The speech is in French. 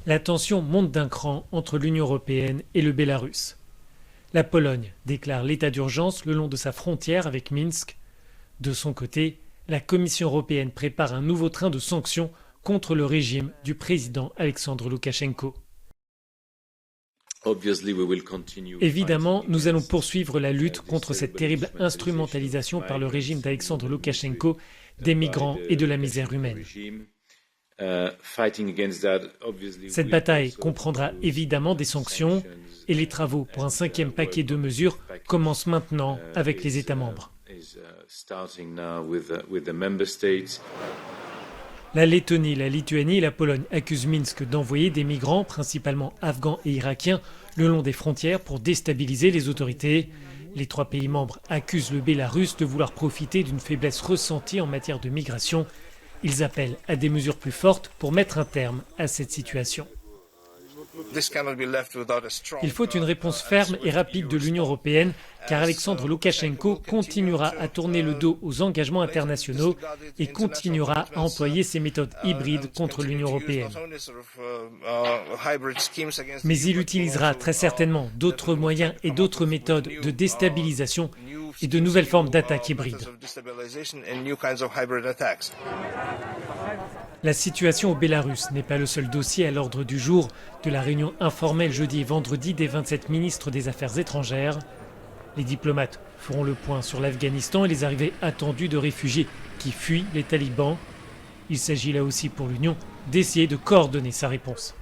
La tension monte d'un cran entre l'Union européenne et le Bélarus. La Pologne déclare l'état d'urgence le long de sa frontière avec Minsk. De son côté, la Commission européenne prépare un nouveau train de sanctions contre le régime du président Alexandre Loukachenko. Évidemment, nous allons poursuivre la lutte contre cette terrible instrumentalisation par le régime d'Alexandre Loukachenko des migrants et de la misère humaine. Cette bataille comprendra évidemment des sanctions et les travaux pour un 5e paquet de mesures commencent maintenant avec les États membres. La Lettonie, la Lituanie et la Pologne accusent Minsk d'envoyer des migrants, principalement afghans et irakiens, le long des frontières pour déstabiliser les autorités. Les 3 pays membres accusent le Bélarus de vouloir profiter d'une faiblesse ressentie en matière de migration. Ils appellent à des mesures plus fortes pour mettre un terme à cette situation. Il faut une réponse ferme et rapide de l'Union européenne, car Alexandre Loukachenko continuera à tourner le dos aux engagements internationaux et continuera à employer ses méthodes hybrides contre l'Union européenne. Mais il utilisera très certainement d'autres moyens et d'autres méthodes de déstabilisation et de nouvelles formes d'attaques hybrides. La situation au Bélarus n'est pas le seul dossier à l'ordre du jour de la réunion informelle jeudi et vendredi des 27 ministres des Affaires étrangères. Les diplomates feront le point sur l'Afghanistan et les arrivées attendues de réfugiés qui fuient les talibans. Il s'agit là aussi pour l'Union d'essayer de coordonner sa réponse.